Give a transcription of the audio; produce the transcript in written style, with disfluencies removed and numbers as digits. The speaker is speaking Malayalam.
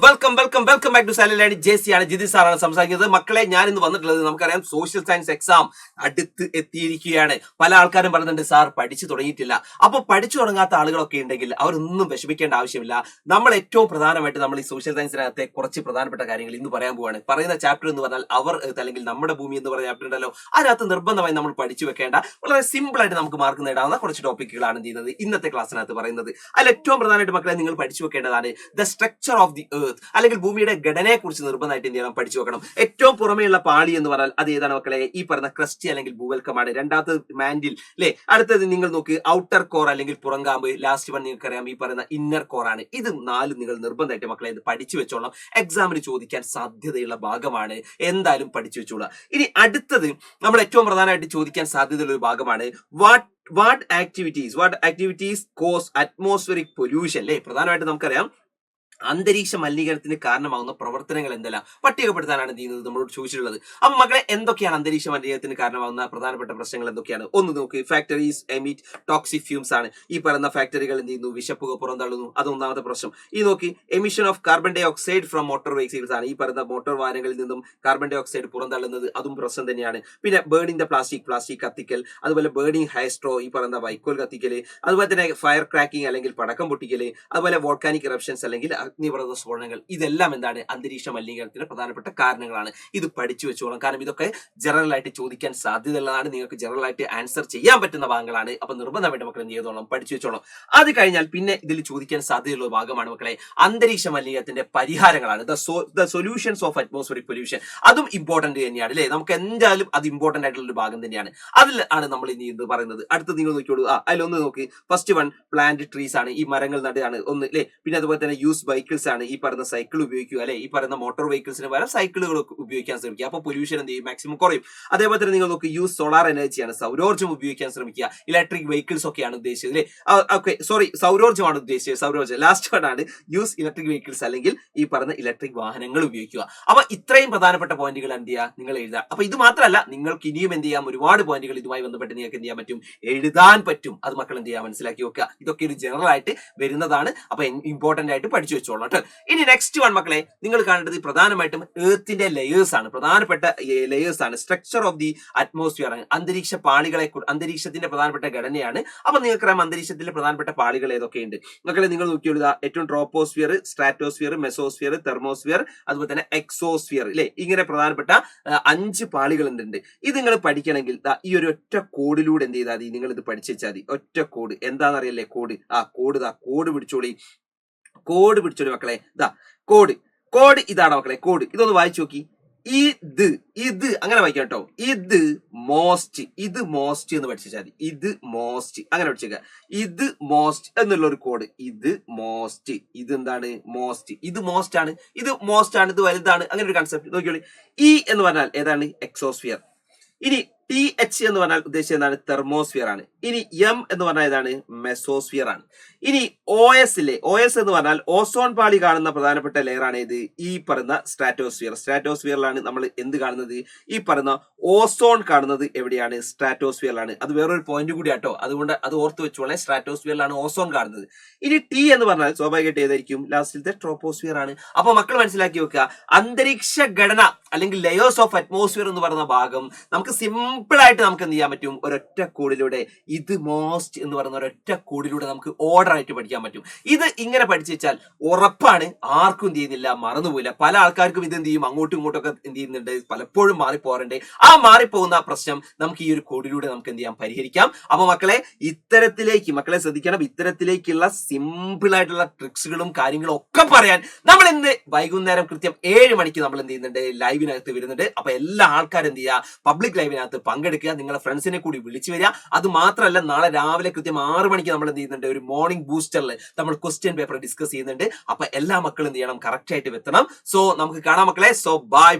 Welcome back to salary. ജെസി ആണ്, ജിതി സാറാണ് സംസാരിക്കുന്നത്. മക്കളെ, ഞാൻ ഇന്ന് വന്നിട്ടുള്ളത് നമുക്കറിയാം സോഷ്യൽ സയൻസ് എക്സാം അടുത്ത് എത്തിയിരിക്കുകയാണ്. പല ആൾക്കാരും പറയുന്നുണ്ട് സാർ പഠിച്ചു തുടങ്ങിയിട്ടില്ല. അപ്പൊ പഠിച്ചു തുടങ്ങാത്ത ആളുകളൊക്കെ ഉണ്ടെങ്കിൽ അവരൊന്നും വിഷമിക്കേണ്ട ആവശ്യമില്ല. നമ്മൾ ഏറ്റവും പ്രധാനമായിട്ട് നമ്മൾ ഈ സോഷ്യൽ സയൻസിനകത്തെ കുറച്ച് പ്രധാനപ്പെട്ട കാര്യങ്ങൾ ഇന്ന് പറയാൻ പോവാണ്. പറയുന്ന ചാപ്റ്റർ എന്ന് പറഞ്ഞാൽ അല്ലെങ്കിൽ നമ്മുടെ ഭൂമി എന്ന് പറയുന്ന ചാപ്റ്റർ ഉണ്ടല്ലോ, അതിനകത്ത് നിർബന്ധമായി നമ്മൾ പഠിച്ചു വെക്കേണ്ട വളരെ സിമ്പിൾ ആയിട്ട് നമുക്ക് മാർക്ക് നേടാവുന്ന കുറച്ച് ടോപ്പിക്കുകളാണ് ചെയ്യുന്നത് ഇന്നത്തെ ക്ലാസ്സിനകത്ത് പറയുന്നത്. അതിൽ ഏറ്റവും പ്രധാനമായിട്ട് മക്കളെ നിങ്ങൾ പഠിച്ചു വെക്കേണ്ടതാണ് the structure of the earth, അല്ലെങ്കിൽ ഭൂമിയുടെ ഘടനയെ കുറിച്ച് നിർബന്ധമായിട്ട് എന്ത് ചെയ്യണം, പഠിച്ചു വെക്കണം. ഏറ്റവും പുറമേയുള്ള പാളി എന്ന് പറഞ്ഞാൽ അത് ഏതാണ് മക്കളെ? ഈ പറഞ്ഞ ക്രസ്റ്റ് അല്ലെങ്കിൽ ഭൂവൽക്കമാണ്. രണ്ടാമത്തത് മാൻഡിൽ അല്ലെ. അടുത്തത് നിങ്ങൾ നോക്ക് ഔട്ടർ കോർ അല്ലെങ്കിൽ പുറങ്കാമ്പ്. ലാസ്റ്റ് വൺ നിങ്ങൾക്കറിയാം ഈ പറയുന്ന ഇന്നർ കോർ ആണ്. ഇത് നാലും നിങ്ങൾ നിർബന്ധമായിട്ട് മക്കളെ ഇത് പഠിച്ചു വെച്ചോളാം. എക്സാമിന് ചോദിക്കാൻ സാധ്യതയുള്ള ഭാഗമാണ്. എന്തായാലും പഠിച്ചു വെച്ചോളാം. ഇനി അടുത്തത് നമ്മൾ ഏറ്റവും പ്രധാനമായിട്ട് ചോദിക്കാൻ സാധ്യതയുള്ള ഒരു ഭാഗമാണ് what activities cause atmospheric pollution അല്ലെ. പ്രധാനമായിട്ട് നമുക്കറിയാം അന്തരീക്ഷ മലിനീകരണത്തിന് കാരണമാകുന്ന പ്രവർത്തനങ്ങൾ എന്തെല്ലാം പട്ടികപ്പെടുത്താനാണ് ചെയ്യുന്നത് നമ്മളോട് ചോദിച്ചിട്ടുള്ളത്. അപ്പൊ മക്കളെ, എന്തൊക്കെയാണ് അന്തരീക്ഷ മലിനീകരണത്തിന് കാരണമാകുന്ന പ്രധാനപ്പെട്ട പ്രശ്നങ്ങൾ എന്തൊക്കെയാണ്? ഒന്ന് നോക്ക്, ഫാക്ടറീസ് എമിറ്റ് ടോക്സിക് ഫ്യൂംസ് ആണ്. ഈ പറയുന്ന ഫാക്ടറികൾ എന്ത് ചെയ്യുന്നു, വിഷപ്പുക പുറന്തള്ളുന്നു. അത് ഒന്നാമത്തെ പ്രശ്നം. ഈ നോക്കി, emission of carbon dioxide from motor vehicles ആണ്. ഈ പറയുന്ന മോട്ടോർ വാഹനങ്ങളിൽ നിന്നും കാർബൺ ഡൈ ഓക്സൈഡ് പുറന്തള്ളുന്നത് അതും പ്രശ്നം തന്നെയാണ്. പിന്നെ ബേണിംഗ് ദ പ്ലാസ്റ്റിക് കത്തിക്കൽ, അതുപോലെ ബേണിംഗ് ഹൈസ്ട്രോ, ഈ പറയുന്ന വൈക്കോൽ കത്തിക്കല്, അതുപോലെ തന്നെ ഫയർ ക്രാക്കിംഗ് അല്ലെങ്കിൽ പടക്കം പൊട്ടിക്കല്, അതുപോലെ വോൾക്കാനിക് ഇറപ്ഷൻസ് അല്ലെങ്കിൽ അഗ്നിപർവ്വത സ്ഫോടനങ്ങൾ. ഇതെല്ലാം എന്താണ്, അന്തരീക്ഷ മലിനീകരണത്തിന് പ്രധാനപ്പെട്ട കാരണങ്ങളാണ്. ഇത് പഠിച്ചു വെച്ചോളാം. കാരണം ഇതൊക്കെ ജനറൽ ആയിട്ട് ചോദിക്കാൻ സാധ്യതയുള്ളതാണ്. നിങ്ങൾക്ക് ജനറൽ ആയിട്ട് ആൻസർ ചെയ്യാൻ പറ്റുന്ന ഭാഗങ്ങളാണ്. അപ്പൊ നിർബന്ധമായിട്ട് മക്കൾ എന്ത് ചെയ്തോളാം, പഠിച്ചു വെച്ചോളാം. അത് കഴിഞ്ഞാൽ പിന്നെ ഇതിൽ ചോദിക്കാൻ സാധ്യതയുള്ള ഭാഗമാണ് മക്കളെ അന്തരീക്ഷ മലിനീകരണത്തിന്റെ പരിഹാരങ്ങളാണ്. The solutions of atmospheric pollution. അതും ഇമ്പോർട്ടന്റ് തന്നെയാണ് അല്ലെ. നമുക്ക് എന്തായാലും അത് ഇമ്പോർട്ടന്റ് ആയിട്ടുള്ള ഒരു ഭാഗം തന്നെയാണ്. അതിൽ ആണ് നമ്മൾ ഇനി ഇത് പറയുന്നത്. അടുത്ത് നിങ്ങൾ നോക്കിയോളൂ. അതിലൊന്ന് നോക്കി, ഫസ്റ്റ് വൺ പ്ലാന്റ് ട്രീസ് ആണ്. ഈ മരങ്ങൾ നടുകയാണ് ഒന്ന് അല്ലെ. പിന്നെ അതുപോലെ തന്നെ യൂസ് വെഹിക്കിൾസ് ആണ്. ഈ പറയുന്ന സൈക്കിൾ ഉപയോഗിക്കുക അല്ലെ. ഈ പറയുന്ന മോട്ടോർ വെഹിക്കിൾസിന് പകരം സൈക്കിളുകൾ ഉപയോഗിക്കാൻ ശ്രമിക്കുക. അപ്പൊ പൊല്യൂഷൻ എന്ത് ചെയ്യും, മാക്സിമം കുറയും. അതേപോലെ തന്നെ നിങ്ങൾ നോക്കി, യൂസ് സോളാർ എനർജിയാണ്. സൗരോർജ്ജം ഉപയോഗിക്കാൻ ശ്രമിക്കുക. ഇലക്ട്രിക് വെഹിക്കിൾസ് ഒക്കെയാണ് ഉദ്ദേശിച്ചത് അല്ലെ. ഓക്കെ, സോറി, സൗരോർജ്ജമാണ് ഉദ്ദേശിച്ചത്. സൗരോർജ്ജം ലാസ്റ്റ് വൺ ആണ്. യൂസ് ഇലക്ട്രിക് വെഹിക്കിൾസ് അല്ലെങ്കിൽ ഈ പറഞ്ഞ ഇലക്ട്രിക് വാഹനങ്ങൾ ഉപയോഗിക്കുക. അപ്പൊ ഇത്രയും പ്രധാനപ്പെട്ട പോയിന്റുകൾ എന്ത് ചെയ്യുക, നിങ്ങൾ എഴുതുക. അപ്പൊ ഇത് മാത്രമല്ല, നിങ്ങൾക്ക് ഇനിയും എന്ത് ചെയ്യാം, ഒരുപാട് പോയിന്റുകൾ ഇതുമായി ബന്ധപ്പെട്ട് നിങ്ങൾക്ക് എന്ത് ചെയ്യാൻ പറ്റും, എഴുതാൻ പറ്റും. അത് മക്കൾ എന്ത് ചെയ്യാൻ മനസ്സിലാക്കി വെക്കുക. ഇതൊക്കെ ഒരു ജനറൽ ആയിട്ട് വരുന്നതാണ്. അപ്പൊ ഇമ്പോർട്ടന്റ് ആയിട്ട് പഠിച്ചു വെച്ചോളാം കേട്ടോ. ഇനി നെക്സ്റ്റ് വൺ മക്കളെ, നിങ്ങൾ കാണേണ്ടത് പ്രധാനമായിട്ടും എർത്തിന്റെ ലെയേഴ്സ് ആണ്. പ്രധാനപ്പെട്ട ലെയേഴ്സ് ആണ്. സ്ട്രക്ചർ ഓഫ് ദി അറ്റ്മോസ്ഫിയർ ആണ്. അന്തരീക്ഷ പാളികളെ, അന്തരീക്ഷത്തിന്റെ പ്രധാനപ്പെട്ട ഘടനയാണ്. അപ്പൊ നിങ്ങൾക്കറിയാം അന്തരീക്ഷത്തിലെ പ്രധാനപ്പെട്ട പാളികൾ ഏതൊക്കെയുണ്ട് മക്കളെ. നിങ്ങൾ നോക്കിയോളുക. ഏറ്റവും ട്രോപ്പോസ്ഫിയർ, സ്ട്രാറ്റോസ്ഫിയർ, മെസോസ്ഫിയർ, തെർമോസ്ഫിയർ, അതുപോലെ തന്നെ എക്സോസ്ഫിയർ അല്ലെ. ഇങ്ങനെ പ്രധാനപ്പെട്ട 5 പാളികൾ ഉണ്ട്. ഇത് നിങ്ങൾ പഠിക്കണമെങ്കിൽ ഈ ഒരു ഒറ്റ കോഡിലൂടെ എന്ത് ചെയ്താൽ മതി, നിങ്ങൾ ഇത് പഠിച്ചു വെച്ചാൽ മതി. ഒറ്റ കോഡ് എന്താണെന്നറിയല്ലേ, കോഡ്. കോഡ് പിടിച്ചോളി മക്കളെ. കോഡ് ഇതാണ് മക്കളെ. കോഡ് ഇതൊന്ന് വായിച്ചു നോക്കി. ഇത് അങ്ങനെ വായിക്കാം കേട്ടോ. ഇത് മോസ്റ്റ് എന്ന് പഠിച്ചാൽ മതി. ഇത് മോസ്റ്റ് അങ്ങനെ പഠിച്ചേക്ക. ഇത് മോസ്റ്റ് എന്നുള്ള ഒരു കോഡ്. ഇത് മോസ്റ്റ്, ഇത് എന്താണ്, മോസ്റ്റ്, ഇത് മോസ്റ്റ് ആണ്, ഇത് വലുതാണ്, അങ്ങനെ ഒരു കൺസെപ്റ്റ് നോക്കിയോളി. ഇ എന്ന് പറഞ്ഞാൽ ഏതാണ്, എക്സോസ്ഫിയർ. ഇനി TH എന്ന് പറഞ്ഞാൽ ഉദ്ദേശിച്ചത് എന്താണ്, തെർമോസ്ഫിയർ ആണ്. ഇനി M എന്ന് പറഞ്ഞാൽ ഏതാണ്, മെസോസ്ഫിയർ ആണ്. ഇനി OS എന്ന് പറഞ്ഞാൽ ഓസോൺ പാളി കാണുന്ന പ്രധാനപ്പെട്ട ലെയർ ആണ് ഇത്, ഈ പറയുന്ന സ്ട്രാറ്റോസ്ഫിയറിലാണ് നമ്മൾ എന്ത് കാണുന്നത്, ഈ പറയുന്ന ഓസോൺ കാണുന്നത് എവിടെയാണ്, സ്ട്രാറ്റോസ്ഫിയറിലാണ്. അത് വേറൊരു പോയിന്റ് കൂടി ആട്ടോ, അതുകൊണ്ട് അത് ഓർത്ത് വെച്ചോളെ. സ്ട്രാറ്റോസ്ഫിയറിലാണ് ഓസോൺ കാണുന്നത്. ഇനി T എന്ന് പറഞ്ഞാൽ സ്വാഭാവികമായിട്ട് ഏതായിരിക്കും, ലാസ്റ്റിലത്തെ ട്രോപ്പോസ്ഫിയർ ആണ്. അപ്പൊ മക്കൾ മനസ്സിലാക്കി വെക്കുക, അന്തരീക്ഷ ഘടന അല്ലെങ്കിൽ ലെയേഴ്സ് ഓഫ് അറ്റ്മോസ്ഫിയർ എന്ന് പറയുന്ന ഭാഗം നമുക്ക് സിമ്പിൾ ആയിട്ട് നമുക്ക് എന്ത് ചെയ്യാൻ പറ്റും, ഒരൊറ്റ കോഡിലൂടെ, ഇത് മോസ്റ്റ് എന്ന് പറയുന്ന ഒരൊറ്റ കോഡിലൂടെ നമുക്ക് ഓർഡർ ആയിട്ട് പഠിക്കാൻ പറ്റും. ഇത് ഇങ്ങനെ പഠിച്ചു വെച്ചാൽ ഉറപ്പാണ് ആർക്കും എന്ത് ചെയ്യുന്നില്ല, മറന്നുപോയില്ല. പല ആൾക്കാർക്കും ഇത് എന്ത് ചെയ്യും, അങ്ങോട്ടും ഇങ്ങോട്ടൊക്കെ എന്ത് ചെയ്യുന്നുണ്ട്, പലപ്പോഴും മാറിപ്പോറുണ്ട്. ആ മാറിപ്പോകുന്ന പ്രശ്നം നമുക്ക് ഈ ഒരു കോഡിലൂടെ നമുക്ക് എന്ത് ചെയ്യാം, പരിഹരിക്കാം. അപ്പൊ മക്കളെ മക്കളെ ശ്രദ്ധിക്കണം, ഇത്തരത്തിലേക്കുള്ള സിമ്പിൾ ആയിട്ടുള്ള ട്രിക്സുകളും കാര്യങ്ങളും ഒക്കെ പറയാൻ നമ്മൾ ഇന്ന് വൈകുന്നേരം കൃത്യം 7 മണിക്ക് നമ്മൾ എന്ത് ചെയ്യുന്നുണ്ട്, ലൈവിനകത്ത് വരുന്നുണ്ട്. അപ്പൊ എല്ലാ ആൾക്കാരും എന്ത് ചെയ്യുക, പബ്ലിക് ലൈവിനകത്ത് പങ്കെടുക്കുക. നിങ്ങളുടെ ഫ്രണ്ട്സിനെ കൂടി വിളിച്ചു വരിക. അത് മാത്രമല്ല, നാളെ രാവിലെ കൃത്യം 6 മണിക്ക് നമ്മൾ എന്ത് ചെയ്യുന്നുണ്ട്, ഒരു മോർണിംഗ് ബൂസ്റ്ററിൽ നമ്മൾ ക്വസ്റ്റ്യൻ പേപ്പർ ഡിസ്കസ് ചെയ്യുന്നുണ്ട്. അപ്പൊ എല്ലാ മക്കളും എന്ത് ചെയ്യണം, കറക്റ്റ് ആയിട്ട് എത്തണം. സോ നമുക്ക് കാണാം മക്കളെ. So by.